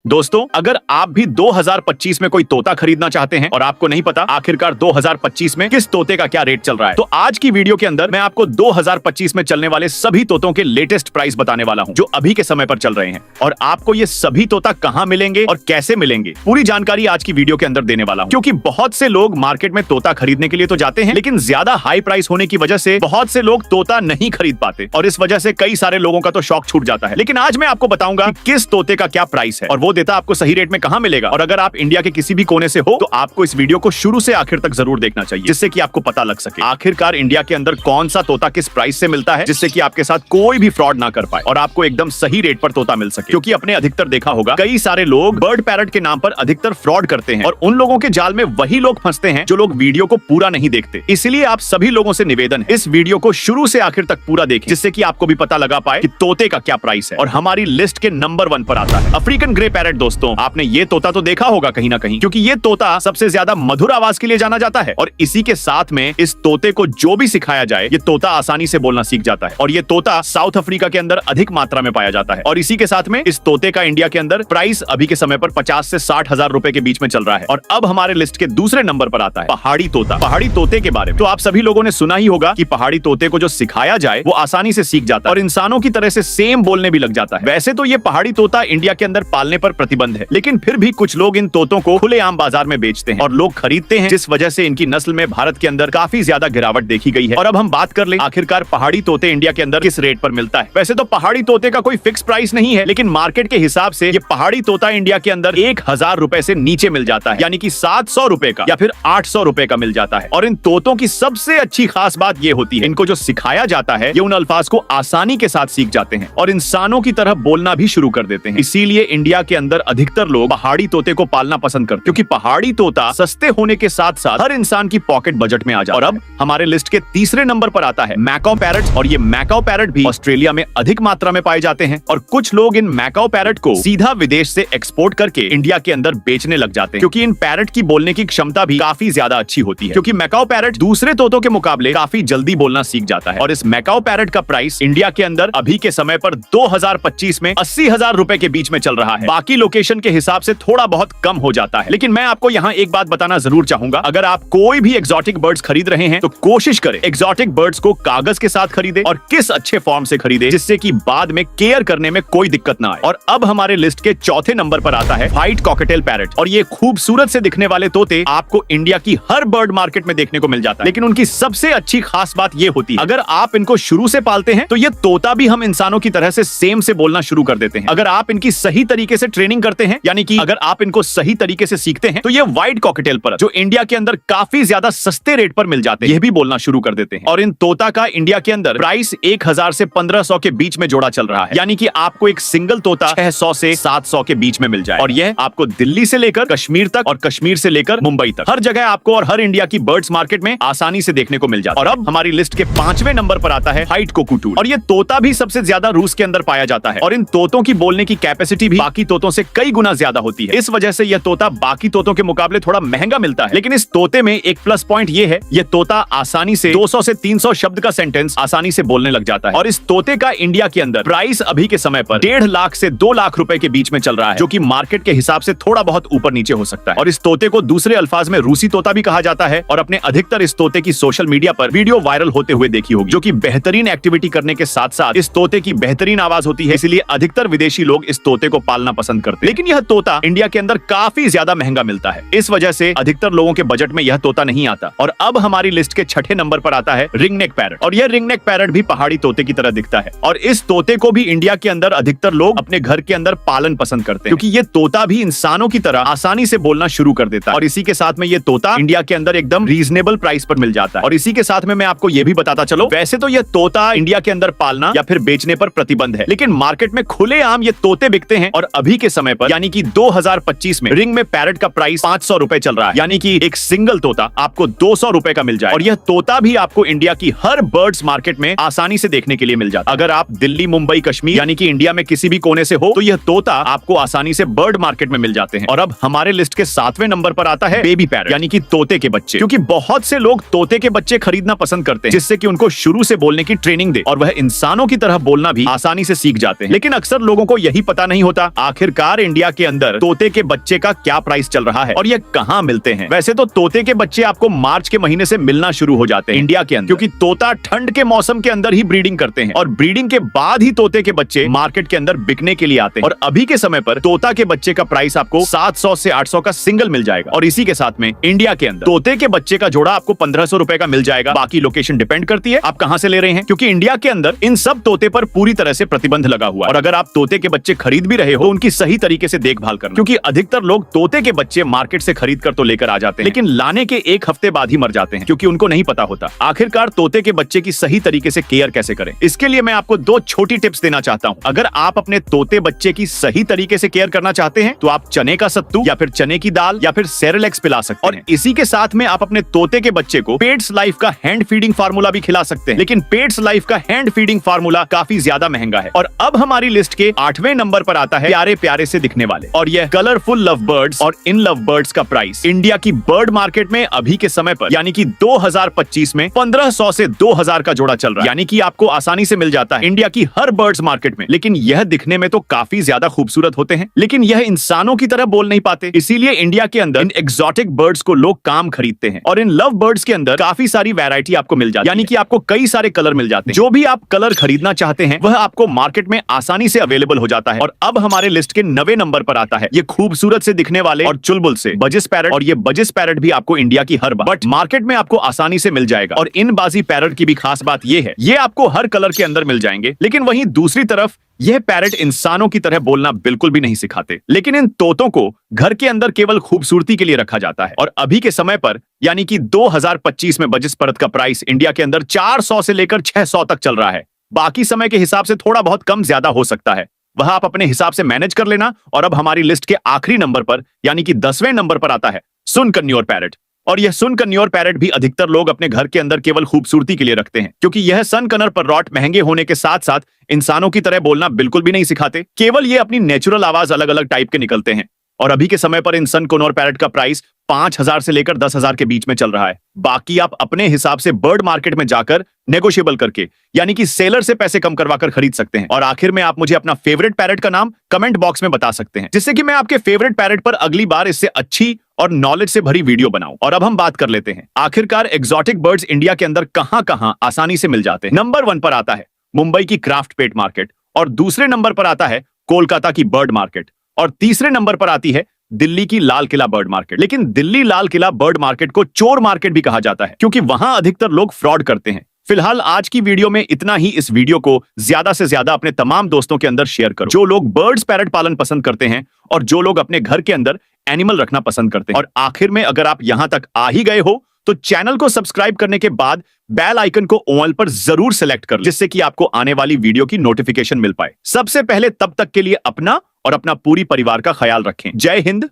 दोस्तों, अगर आप भी 2025 में कोई तोता खरीदना चाहते हैं और आपको नहीं पता आखिरकार 2025 में किस तोते का क्या रेट चल रहा है, तो आज की वीडियो के अंदर मैं आपको 2025 में चलने वाले सभी तोतों के लेटेस्ट प्राइस बताने वाला हूं, जो अभी के समय पर चल रहे हैं। और आपको ये सभी तोता कहां मिलेंगे और कैसे मिलेंगे, पूरी जानकारी आज की वीडियो के अंदर देने वाला हूं। क्योंकि बहुत से लोग मार्केट में तोता खरीदने के लिए तो जाते हैं, लेकिन ज्यादा हाई प्राइस होने की वजह से बहुत से लोग तोता नहीं खरीद पाते और इस वजह से कई सारे लोगों का तो शौक छूट जाता है। लेकिन आज मैं आपको बताऊंगा कि किस तोते का क्या प्राइस है और वो देता आपको सही रेट में कहां मिलेगा। और अगर आप इंडिया के किसी भी कोने से हो तो आपको इस वीडियो को शुरू से आखिर तक जरूर देखना चाहिए, जिससे कि आपको पता लग सके आखिरकार इंडिया के अंदर कौन सा तोता किस प्राइस से मिलता है, जिससे कि आपके साथ कोई भी फ्रॉड ना कर पाए और आपको एकदम सही रेट पर तोता मिल सके। क्योंकि अपने अधिकतर देखा होगा कई सारे लोग बर्ड पैरट के नाम पर अधिकतर फ्रॉड करते हैं और उन लोगों के जाल में वही लोग फंसते हैं जो लोग वीडियो को पूरा नहीं देखते। इसलिए आप सभी लोगों से निवेदन है, इस वीडियो को शुरू से आखिर तक पूरा देखें, जिससे कि आपको भी पता लगा पाए कि तोते का क्या प्राइस है। और हमारी लिस्ट के नंबर 1 पर आता है अफ्रीकन ग्रे पैरट। दोस्तों, आपने ये तोता तो देखा होगा कहीं ना कहीं, क्योंकि ये तोता सबसे ज्यादा मधुर आवाज के लिए जाना जाता है और इसी के साथ में इस तोते को जो भी सिखाया जाए ये तोता आसानी से बोलना सीख जाता है। और ये तोता साउथ अफ्रीका के अंदर अधिक मात्रा में पाया जाता है और इसी के साथ में इस तोते का इंडिया के अंदर प्राइस अभी के समय पर 50 से 60 हजार रुपए के बीच में चल रहा है। और अब हमारे लिस्ट के दूसरे नंबर पर आता है पहाड़ी तोता। पहाड़ी तोते के बारे में तो आप सभी लोगों ने सुना ही होगा कि पहाड़ी तोते को जो सिखाया जाए वो आसानी से सीख जाता है और इंसानों की तरह से सेम बोलने भी लग जाता है। वैसे तो ये पहाड़ी तोता इंडिया के अंदर पालने पर प्रतिबंध है, लेकिन फिर भी कुछ लोग इन तोतों को खुलेआम बाजार में बेचते हैं और लोग खरीदते हैं, जिस वजह से इनकी नस्ल में भारत के अंदर काफी ज्यादा गिरावट देखी गई है। और अब हम बात कर लें आखिरकार पहाड़ी तोते इंडिया के अंदर किस रेट पर मिलता है। वैसे तो पहाड़ी तोते का कोई फिक्स प्राइस नहीं है, लेकिन मार्केट के हिसाब से ये पहाड़ी तोता इंडिया के अंदर 1000 रुपए से नीचे मिल जाता है, यानी कि 700 रुपए का या फिर 800 रुपए का मिल जाता है। और इन तोतों की सबसे अच्छी खास बात ये होती है, इनको जो सिखाया जाता है ये उन अल्फाज को आसानी के साथ सीख जाते हैं और इंसानों की तरह बोलना भी शुरू कर देते हैं। इसीलिए इंडिया के अंदर अधिकतर लोग पहाड़ी तोते को पालना पसंद करते हैं, क्योंकि पहाड़ी तोता सस्ते होने के साथ साथ हर इंसान की पॉकेट बजट में आ जाता है। और अब हमारे लिस्ट के तीसरे नंबर पर आता है मैकाओ पैरट। और ये मैकाओ पैरट भी ऑस्ट्रेलिया में अधिक मात्रा में पाए जाते हैं और कुछ लोग इन मैकाओ पैरट को सीधा विदेश से एक्सपोर्ट करके इंडिया के अंदर बेचने लग जाते हैं, क्योंकि इन पैरट की बोलने की क्षमता भी काफी ज्यादा अच्छी होती है। क्योंकि मैकाओ पैरट दूसरे तोतों के मुकाबले काफी जल्दी बोलना सीख जाता है। और इस मैकाओ पैरट का प्राइस इंडिया के अंदर अभी के समय पर 2025 में 80,000 रुपए के बीच में चल रहा है। बाकी लोकेशन के हिसाब से थोड़ा बहुत कम हो जाता है। लेकिन मैं आपको यहाँ एक बात बताना जरूर चाहूंगा, अगर आप कोई भी एक्सोटिक बर्ड्स खरीद रहे हैं तो कोशिश करें एक्सोटिक बर्ड्स को कागज के साथ खरीदे और किस अच्छे फॉर्म से खरीदे, जिससे कि बाद में केयर करने में कोई दिक्कत ना आए। और अब हमारे लिस्ट के चौथे नंबर पर आता है व्हाइट कॉकटेल पैरट। और ये खूबसूरत से दिखने वाले तोते आपको इंडिया की हर बर्ड मार्केट में देखने को मिल जाता है, लेकिन उनकी सबसे अच्छी खास बात ये होती है, अगर आप इनको शुरू से पालते हैं तो ये तोता भी हम इंसानों की तरह से सेम से बोलना शुरू कर देते हैं। अगर आप इनकी सही तरीके से ट्रेनिंग करते हैं, यानी कि अगर आप इनको सही तरीके से सीखते हैं, तो ये व्हाइट कॉकटेल पैरट जो इंडिया के अंदर काफी ज्यादा सस्ते रेट पर मिल जाते हैं, ये भी बोलना शुरू कर देते हैं। और इन तोता का इंडिया के अंदर प्राइस 1000 से 1500 के बीच में जोड़ा चल रहा है, यानी कि आपको एक सिंगल तोता 600 से 700 के बीच में मिल जाए। और यह आपको दिल्ली से लेकर कश्मीर तक और कश्मीर से लेकर मुंबई तक हर जगह आपको और हर इंडिया की बर्ड्स मार्केट में आसानी से देखने को मिल जाता है। और अब हमारी लिस्ट के 5वें नंबर पर आता है व्हाइट कोकूटू। और ये तोता भी सबसे ज्यादा रूस के अंदर पाया जाता है और इन तोतों की बोलने की कैपेसिटी भी बाकी तोतों से कई गुना ज्यादा होती है। इस वजह से यह तोता बाकी तोतों के मुकाबले थोड़ा महंगा मिलता है, लेकिन इस तोते में एक प्लस पॉइंट ये है, यह तोता आसानी से 200 से 300 शब्द का सेंटेंस आसानी से बोलने लग जाता है। और इस तोते का इंडिया के अंदर प्राइस अभी के समय पर 1.5 लाख से 2 लाख रुपए के बीच में चल रहा है, जो कि मार्केट के हिसाब से थोड़ा बहुत ऊपर नीचे हो सकता है। और इस तोते को दूसरे अल्फाज में रूसी तोता भी कहा जाता है और अपने अधिकतर इस तोते की सोशल मीडिया पर वीडियो वायरल होते हुए देखी होगी, जो कि बेहतरीन एक्टिविटी करने के साथ साथ इस तोते की बेहतरीन आवाज होती है, इसलिए अधिकतर विदेशी लोग इस तोते को पालना पसंद करते हैं। लेकिन यह तोता इंडिया के अंदर काफी ज्यादा महंगा मिलता है, इस वजह से अधिकतर लोगों के बजट में यह तोता नहीं आता। और अब हमारी लिस्ट के 6ठे नंबर पर आता है रिंगनेक पैरट। और यह रिंगनेक पैरट भी पहाड़ी तोते की तरह दिखता है और इस तोते को भी इंडिया के अंदर अधिकतर लोग अपने घर के अंदर पालन पसंद करते हैं, क्योंकि ये तोता भी इंसानों की तरह आसानी से बोलना शुरू कर देता है। और इसी के साथ में ये तोता इंडिया के अंदर एकदम रीजनेबल प्राइस पर मिल जाता है। और इसी के साथ में मैं आपको ये भी बताता चलो, वैसे तो यह तोता इंडिया के अंदर पालना या फिर बेचने पर प्रतिबंध है, लेकिन मार्केट में खुलेआम ये तोते बिकते हैं। और अभी के समय पर यानी कि 2025 में रिंग में पैरट का प्राइस 500 रुपए चल रहा है, यानी कि एक सिंगल तोता आपको 200 रुपए का मिल जाए। और यह तोता भी आपको इंडिया की हर बर्ड्स मार्केट में आसानी से देखने के लिए मिल जाता है। अगर आप दिल्ली, मुंबई, कश्मीर यानी कि इंडिया में किसी भी कोने से हो तो यह तोता आपको आसानी से बर्ड मार्केट में मिल जाते हैं। और अब हमारे लिस्ट के 7वें नंबर पर आता है बेबी पैरट, यानी कि तोते के बच्चे। क्योंकि बहुत से लोग तोते के बच्चे खरीदना पसंद करते हैं, जिससे कि उनको शुरू से बोलने की ट्रेनिंग दे और वह इंसानों की तरह बोलना भी आसानी से सीख जाते हैं। लेकिन अक्सर लोगों को यही पता नहीं होता आखिर आखिरकार इंडिया के अंदर तोते के बच्चे का क्या प्राइस चल रहा है और ये कहाँ मिलते हैं। वैसे तो तोते के बच्चे आपको मार्च के महीने से मिलना शुरू हो जाते हैं इंडिया के अंदर, क्योंकि तोता ठंड के मौसम के अंदर ही ब्रीडिंग करते हैं और ब्रीडिंग के बाद ही तोते के बच्चे मार्केट के अंदर बिकने के लिए आते हैं। और अभी के समय पर तोता के बच्चे का प्राइस आपको 700 से 800 का सिंगल मिल जाएगा। और इसी के साथ में इंडिया के अंदर तोते के बच्चे का जोड़ा आपको 1500 रुपए का मिल जाएगा। बाकी लोकेशन डिपेंड करती है आप कहां से ले रहे हैं, क्योंकि इंडिया के अंदर इन सब तोते पर पूरी तरह से प्रतिबंध लगा हुआ है। और अगर आप तोते के बच्चे खरीद भी रहे हो तो उनकी सही तरीके से देखभाल करना, क्योंकि अधिकतर लोग तोते के बच्चे मार्केट से खरीद कर तो लेकर आ जाते हैं, लेकिन लाने के एक हफ्ते बाद ही मर जाते हैं, क्योंकि उनको नहीं पता होता आखिरकार तोते के बच्चे की सही तरीके से केयर कैसे करें। इसके लिए मैं आपको 2 छोटी टिप्स देना चाहता हूं। अगर आप अपने तोते बच्चे की सही तरीके से केयर करना चाहते हैं तो आप चने का सत्तू या फिर चने की दाल या फिर सेरेलैक्स पिला सकते हैं। और इसी के साथ में आप अपने तोते के बच्चे को पेट्स लाइफ का हैंड फीडिंग फार्मूला भी खिला सकते हैं, लेकिन पेट्स लाइफ का हैंड फीडिंग फार्मूला काफी ज्यादा महंगा है। और अब हमारी लिस्ट के 8वें नंबर पर आता है प्यारे प्यारे से दिखने वाले और यह कलरफुल लव बर्ड्स और इन लव बर्ड्स का प्राइस इंडिया की बर्ड मार्केट में अभी के समय पर यानी कि 2025 में 1500 से 2000 का जोड़ा चल रहा है, यानी कि आपको आसानी से मिल जाता है इंडिया की हर बर्ड्स मार्केट में। लेकिन यह दिखने में तो काफी ज्यादा खूबसूरत होते हैं, लेकिन यह इंसानों की तरह बोल नहीं पाते, इसीलिए इंडिया के अंदर इन एक्सोटिक बर्ड्स को लोग काम खरीदते हैं। और इन लव बर्ड्स के अंदर काफी सारी वैरायटी आपको मिल जाती है, यानी कि आपको कई सारे कलर मिल जाते हैं। जो भी आप कलर खरीदना चाहते हैं वह आपको मार्केट में आसानी से अवेलेबल हो जाता है। और अब हमारे लिस्ट के 9वें नंबर पर आता है ये खूबसूरत से दिखने वाले और चुलबुल से बजिस पैरट। और ये बजिस पैरट भी आपको इंडिया की हर बट मार्केट में आपको आसानी से मिल जाएगा। और इन बाजी पैरट की भी खास बात ये है ये आपको हर कलर के अंदर मिल जाएंगे, लेकिन वहीं दूसरी तरफ यह पैरट इंसानों की तरह बोलना बिल्कुल भी नहीं सिखाते। लेकिन इन तोतों को घर के अंदर केवल खूबसूरती के लिए रखा जाता है। और अभी के समय पर यानी कि 2025 में बजिस पैरट का प्राइस इंडिया के अंदर 400 से लेकर 600 तक चल रहा है। बाकी समय के हिसाब से थोड़ा बहुत कम ज्यादा हो सकता है, वह आप अपने हिसाब से मैनेज कर लेना। और अब हमारी लिस्ट के आखिरी नंबर पर यानी कि 10वें नंबर पर आता है सुन कन्योर पैरट। और यह सुन कन्योर पैरट भी अधिकतर लोग अपने घर के अंदर केवल खूबसूरती के लिए रखते हैं, क्योंकि यह सन कनर पर्रॉट महंगे होने के साथ साथ इंसानों की तरह बोलना बिल्कुल भी नहीं सिखाते, केवल ये अपनी नेचुरल आवाज अलग अलग टाइप के निकलते हैं। और अभी के समय पर इन सन कन्योर पैरट का प्राइस 5000 से लेकर 10,000 के बीच में चल रहा है। बाकी आप अपने हिसाब से बर्ड मार्केट में जाकर नेगोशिएबल करके यानी कि सेलर से पैसे कम करवाकर खरीद सकते हैं। और आखिर में आप मुझे अपना फेवरेट पैरट का नाम कमेंट बॉक्स में बता सकते हैं, जिससे कि मैं आपके फेवरेट पैरट पर अगली बार इससे अच्छी और नॉलेज से भरी वीडियो बनाऊं। और अब हम बात कर लेते हैं आखिरकार एक्सोटिक बर्ड्स इंडिया के अंदर कहां कहां आसानी से मिल जाते हैं। नंबर 1 पर आता है मुंबई की क्राफ्ट पेट मार्केट, और दूसरे नंबर पर आता है कोलकाता की बर्ड मार्केट, और तीसरे नंबर पर आती है दिल्ली की लाल किला बर्ड मार्केट। लेकिन दिल्ली लाल किला बर्ड मार्केट को चोर मार्केट भी कहा जाता है, क्योंकि वहां अधिकतर लोग फ्रॉड करते हैं। फिलहाल आज की वीडियो में इतना ही। इस वीडियो को ज्यादा से ज्यादा अपने तमाम दोस्तों के अंदर शेयर करो जो लोग बर्ड्स पैरट पालन पसंद करते हैं और जो लोग अपने घर के अंदर एनिमल रखना पसंद करते हैं। और आखिर में अगर आप यहां तक आ ही गए हो तो चैनल को सब्सक्राइब करने के बाद बेल आइकन को ऑल पर जरूर सेलेक्ट कर, जिससे कि आपको आने वाली वीडियो की नोटिफिकेशन मिल पाए सबसे पहले। तब तक के लिए अपना और अपना पूरी परिवार का ख्याल रखें। जय हिंद,